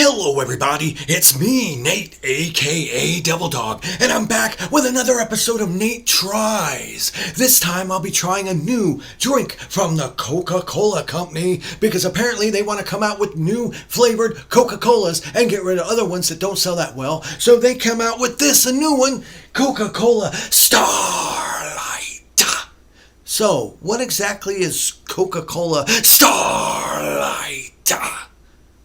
Hello everybody, it's me, Nate, aka Devil Dog, and I'm back with another episode of Nate Tries. This time I'll be trying a new drink from the Coca-Cola Company, because apparently they want to come out with new flavored Coca-Colas and get rid of other ones that don't sell that well. So they come out with this, a new one, Coca-Cola Starlight. So, what exactly is Coca-Cola Starlight?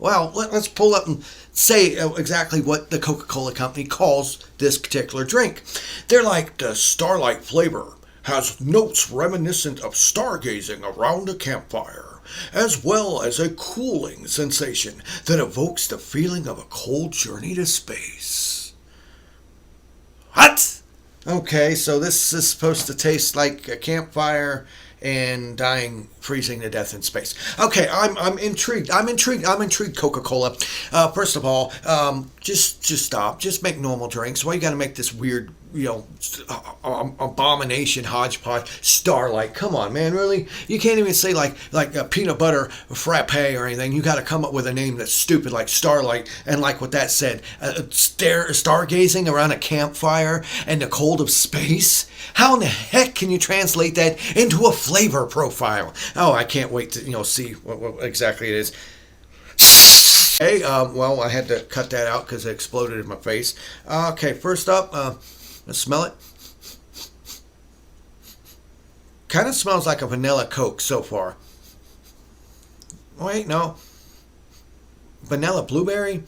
Well, let's pull up and say exactly what the Coca-Cola Company calls this particular drink. They're like, the Starlight flavor has notes reminiscent of stargazing around a campfire, as well as a cooling sensation that evokes the feeling of a cold journey to space. What? Okay, so this is supposed to taste like a campfire and freezing to death in space. Okay, I'm intrigued. I'm intrigued, Coca-Cola. First of all, just stop. Just make normal drinks. Why you got to make this weird, abomination hodgepodge Starlight? Come on, man, really? You can't even say like a peanut butter frappe or anything. You got to come up with a name that's stupid like Starlight, and like what that said, stargazing around a campfire and the cold of space. How in the heck can you translate that into a flavor profile? Oh, I can't wait to see what exactly it is. Hey, well, I had to cut that out because it exploded in my face. Okay, first up, let's smell it. Kind of smells like a vanilla Coke so far. Wait, no. Vanilla blueberry?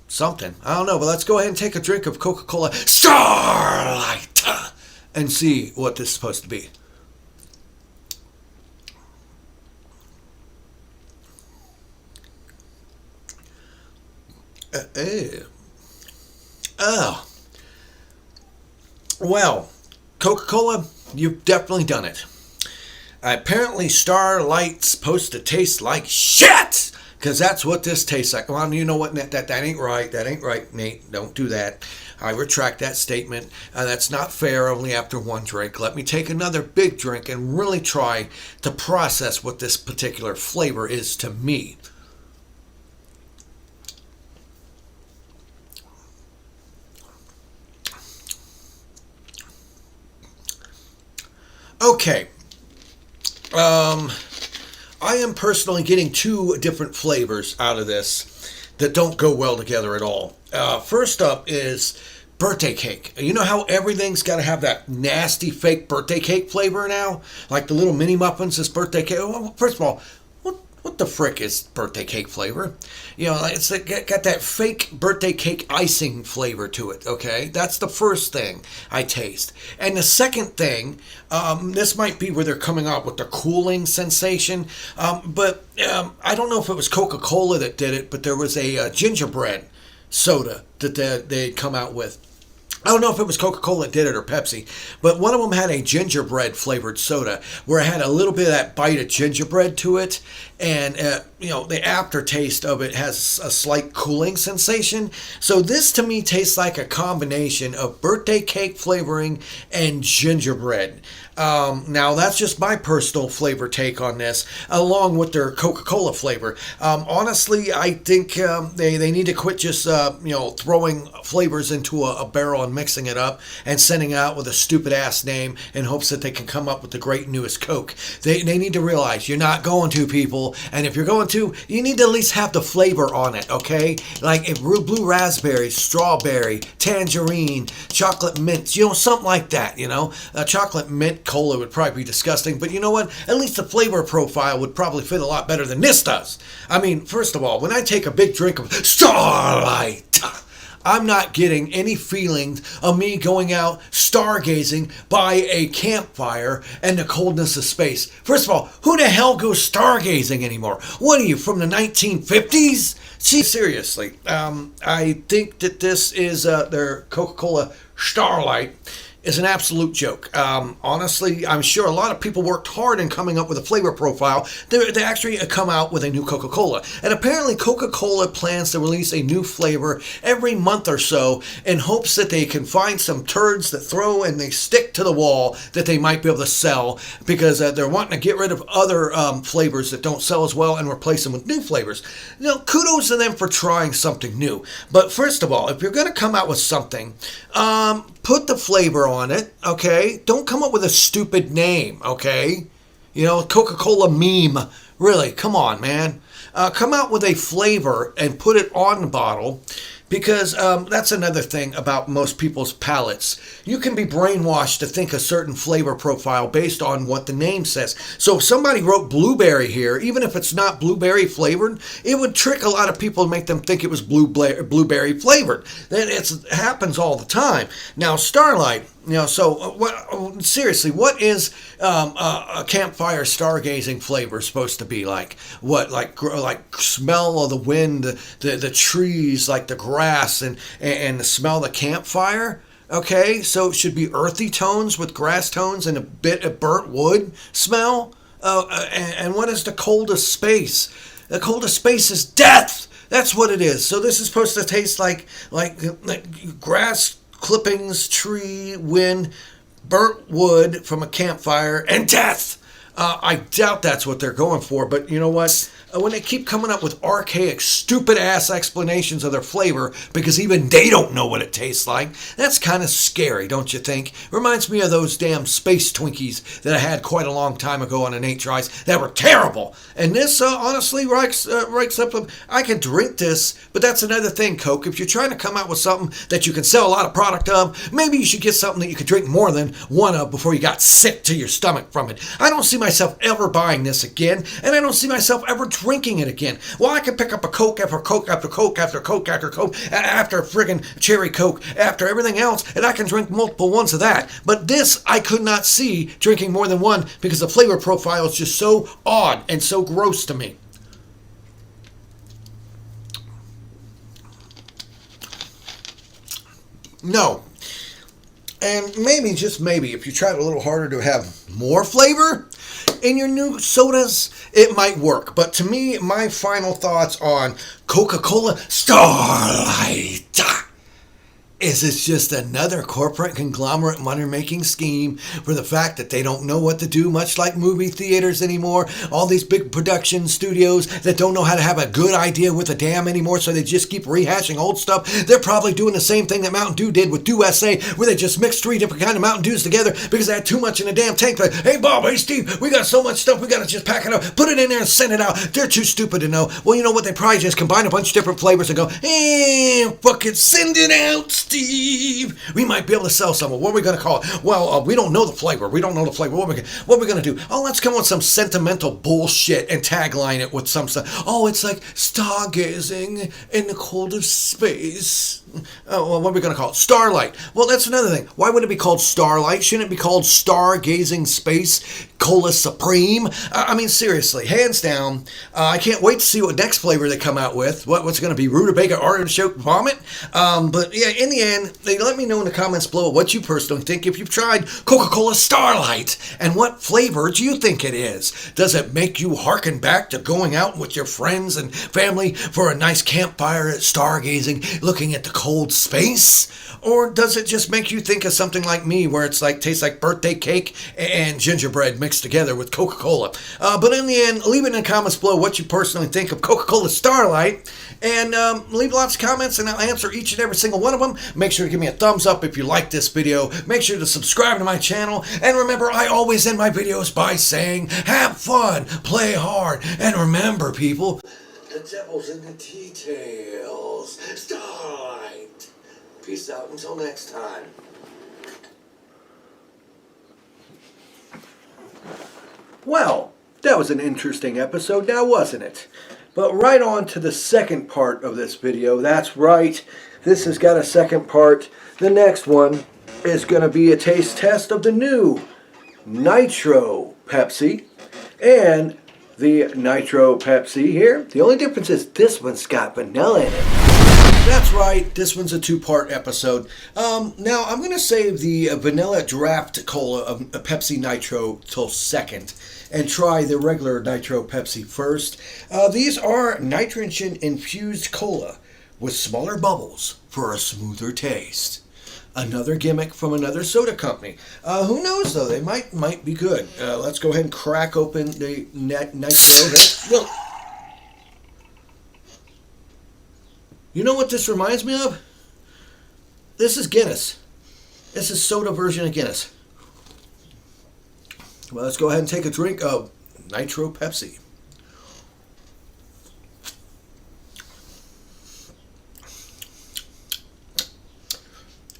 Something. I don't know, but let's go ahead and take a drink of Coca-Cola Starlight and see what this is supposed to be. Oh. Well, Coca-Cola, you've definitely done it. Apparently Starlight's supposed to taste like shit, because that's what this tastes like. Well, you know what, that ain't right. That ain't right, Nate. Don't do that. I retract that statement. That's not fair, only after one drink. Let me take another big drink and really try to process what this particular flavor is to me. Okay, I am personally getting two different flavors out of this that don't go well together at all. First up is birthday cake. You know how everything's got to have that nasty fake birthday cake flavor now? Like the little mini muffins is birthday cake. Well, first of all, what the frick is birthday cake flavor? It's got that fake birthday cake icing flavor to it, okay? That's the first thing I taste. And the second thing, this might be where they're coming out with the cooling sensation, but I don't know if it was Coca-Cola that did it, but there was a gingerbread soda that they'd come out with. I don't know if it was Coca-Cola that did it or Pepsi, but one of them had a gingerbread flavored soda where it had a little bit of that bite of gingerbread to it, and the aftertaste of it has a slight cooling sensation. So this to me tastes like a combination of birthday cake flavoring and gingerbread. Now that's just my personal flavor take on this, along with their Coca-Cola flavor. Honestly, I think they need to quit just throwing flavors into a barrel and mixing it up and sending it out with a stupid ass name in hopes that they can come up with the great newest Coke. They need to realize you're not going to, people, and if you're going to, you need to at least have the flavor on it, okay? Like if blue raspberry, strawberry, tangerine, chocolate mint, something like that. Chocolate mint cola would probably be disgusting, but you know what? At least the flavor profile would probably fit a lot better than this does. I mean, first of all, when I take a big drink of Starlight, I'm not getting any feelings of me going out stargazing by a campfire and the coldness of space. First of all, who the hell goes stargazing anymore? What are you, from the 1950s? See, seriously, I think that this is their Coca-Cola Starlight is an absolute joke. Honestly, I'm sure a lot of people worked hard in coming up with a flavor profile. They actually come out with a new Coca-Cola. And apparently Coca-Cola plans to release a new flavor every month or so in hopes that they can find some turds that throw and they stick to the wall that they might be able to sell, because they're wanting to get rid of other flavors that don't sell as well and replace them with new flavors. Kudos to them for trying something new. But first of all, if you're going to come out with something, put the flavor on it, okay? Don't come up with a stupid name, okay? Coca-Cola meme. Really, come on, man. Come out with a flavor and put it on the bottle, because that's another thing about most people's palates. You can be brainwashed to think a certain flavor profile based on what the name says. So if somebody wrote blueberry here, even if it's not blueberry flavored, it would trick a lot of people and make them think it was blueberry flavored. It happens all the time. Now, Starlight, seriously, what is a campfire stargazing flavor supposed to be like? What, like smell of the wind, the trees, like the grass, and the smell of the campfire? Okay, so it should be earthy tones with grass tones and a bit of burnt wood smell. And what is the coldest space? The coldest space is death. That's what it is. So this is supposed to taste like grass clippings, tree, wind, burnt wood from a campfire, and death. I doubt that's what they're going for, but you know what? When they keep coming up with archaic, stupid-ass explanations of their flavor because even they don't know what it tastes like, that's kind of scary, don't you think? Reminds me of those damn space Twinkies that I had quite a long time ago on an 8-Tries that were terrible. And this, honestly, ranks up. I can drink this, but that's another thing, Coke. If you're trying to come out with something that you can sell a lot of product of, maybe you should get something that you could drink more than one of before you got sick to your stomach from it. I don't see myself ever buying this again, and I don't see myself ever drinking it again. Well, I could pick up a Coke after Coke after Coke after Coke after Coke after friggin' cherry Coke after everything else, and I can drink multiple ones of that. But this, I could not see drinking more than one because the flavor profile is just so odd and so gross to me. No. And maybe, just maybe, if you tried a little harder to have more flavor in your new sodas, it might work. But to me, my final thoughts on Coca-Cola Starlight is it's just another corporate conglomerate money-making scheme for the fact that they don't know what to do, much like movie theaters anymore. All these big production studios that don't know how to have a good idea with a damn anymore, so they just keep rehashing old stuff. They're probably doing the same thing that Mountain Dew did with Dew SA, where they just mixed 3 different kind of Mountain Dews together because they had too much in a damn tank. Like, hey Bob, hey Steve, we got so much stuff, we got to just pack it up, put it in there and send it out. They're too stupid to know. Well, you know what? They probably just combine a bunch of different flavors and go, fucking send it out, Steve. We might be able to sell some. What are we going to call it? Well, we don't know the flavor. What are we going to do? Oh, let's come up with some sentimental bullshit and tagline it with some stuff. Oh, it's like stargazing in the coldest space. Oh, well, what are we going to call it? Starlight. Well, that's another thing. Why would it be called Starlight? Shouldn't it be called Stargazing Space Cola Supreme? I mean, seriously, hands down. I can't wait to see what next flavor they come out with. What's going to be? Rutabaga artichoke vomit? But yeah, in the end, they let me know in the comments below what you personally think if you've tried Coca-Cola Starlight, and what flavor do you think it is? Does it make you harken back to going out with your friends and family for a nice campfire stargazing, looking at the cold space? Or does it just make you think of something like me, where it's like tastes like birthday cake and gingerbread mixed together with Coca-Cola? But in the end, leave it in the comments below what you personally think of Coca-Cola Starlight, and leave lots of comments and I'll answer each and every single one of them. Make sure to give me a thumbs up if you like this video. Make sure to subscribe to my channel, and remember, I always end my videos by saying, have fun, play hard, and remember, people, the devil's in the details. Starlight. Peace out until next time. Well, that was an interesting episode now, wasn't it? But right on to the second part of this video. That's right, this has got a second part. The next one is going to be a taste test of the new Nitro Pepsi and the Nitro Pepsi here. The only difference is this one's got vanilla in it. That's right, this one's a two-part episode. Now, I'm going to save the vanilla draft cola of Pepsi Nitro till second and try the regular Nitro Pepsi first. These are nitrogen-infused cola with smaller bubbles for a smoother taste. Another gimmick from another soda company. Who knows, though? They might be good. Let's go ahead and crack open the Nitro here. You know what this reminds me of? This is Guinness. This is soda version of Guinness. Well, let's go ahead and take a drink of Nitro Pepsi.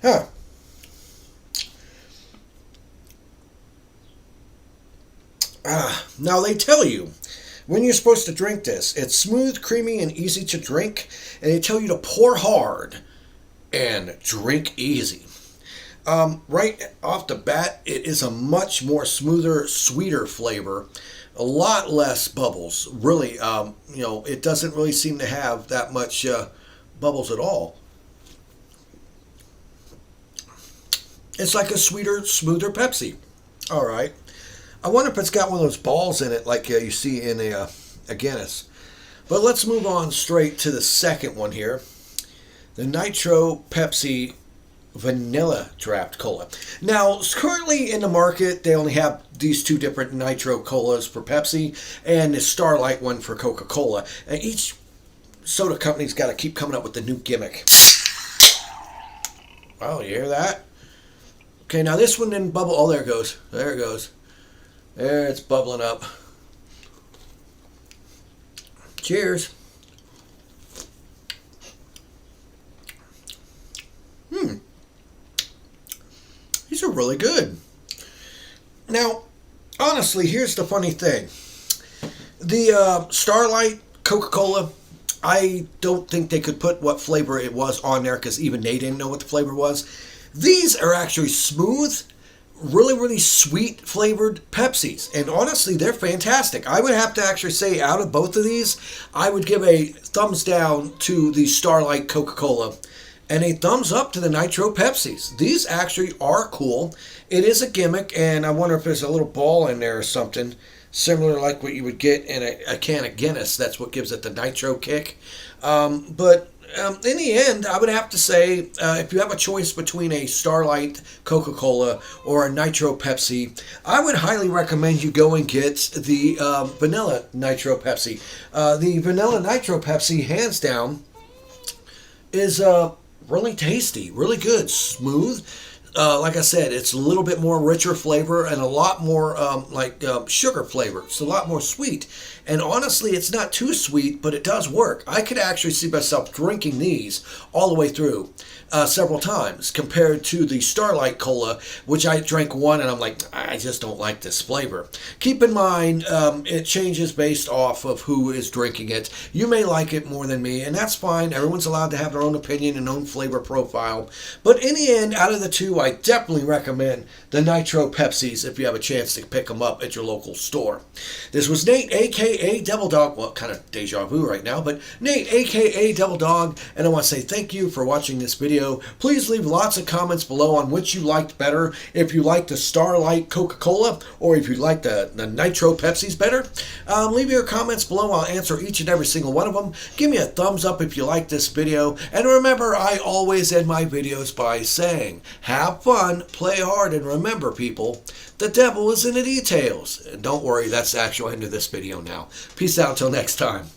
Huh. Now they tell you when you're supposed to drink this. It's smooth, creamy, and easy to drink. And they tell you to pour hard and drink easy. Right off the bat, it is a much more smoother, sweeter flavor. A lot less bubbles. Really, it doesn't really seem to have that much bubbles at all. It's like a sweeter, smoother Pepsi. All right. I wonder if it's got one of those balls in it like you see in a Guinness. But let's move on straight to the second one here. The Nitro Pepsi Vanilla Draft Cola. Now, currently in the market, they only have these two different Nitro Colas for Pepsi and the Starlight one for Coca-Cola. And each soda company's got to keep coming up with a new gimmick. Oh, you hear that? Okay, now this one didn't bubble. Oh, there it goes. There it goes. There, it's bubbling up. Cheers. These are really good. Now, honestly, here's the funny thing. The Starlight Coca-Cola, I don't think they could put what flavor it was on there because even they didn't know what the flavor was. These are actually smooth, really, really sweet flavored Pepsis. And honestly, they're fantastic. I would have to actually say out of both of these, I would give a thumbs down to the Starlight Coca-Cola and a thumbs up to the Nitro Pepsis. These actually are cool. It is a gimmick, and I wonder if there's a little ball in there or something, similar like what you would get in a can of Guinness. That's what gives it the nitro kick. But in the end, I would have to say, if you have a choice between a Starlight Coca-Cola or a Nitro Pepsi, I would highly recommend you go and get the Vanilla Nitro Pepsi. The Vanilla Nitro Pepsi, hands down, is really tasty, really good, smooth. Like I said, it's a little bit more richer flavor and a lot more sugar flavor. It's a lot more sweet. And honestly, it's not too sweet, but it does work. I could actually see myself drinking these all the way through several times compared to the Starlight Cola, which I drank one and I'm like, I just don't like this flavor. Keep in mind, it changes based off of who is drinking it. You may like it more than me, and that's fine. Everyone's allowed to have their own opinion and own flavor profile. But in the end, out of the two, I definitely recommend the Nitro Pepsis if you have a chance to pick them up at your local store. This was Nate, a.k.a. Devil Dog. Well, kind of deja vu right now, but Nate, a.k.a. Devil Dog, and I want to say thank you for watching this video. Please leave lots of comments below on which you liked better. If you like the Starlight Coca-Cola or if you like the Nitro Pepsis better. Leave your comments below. I'll answer each and every single one of them. Give me a thumbs up if you like this video. And remember, I always end my videos by saying, have fun, play hard, and remember, people, the devil is in the details. And don't worry, that's the actual end of this video now. Peace out till next time.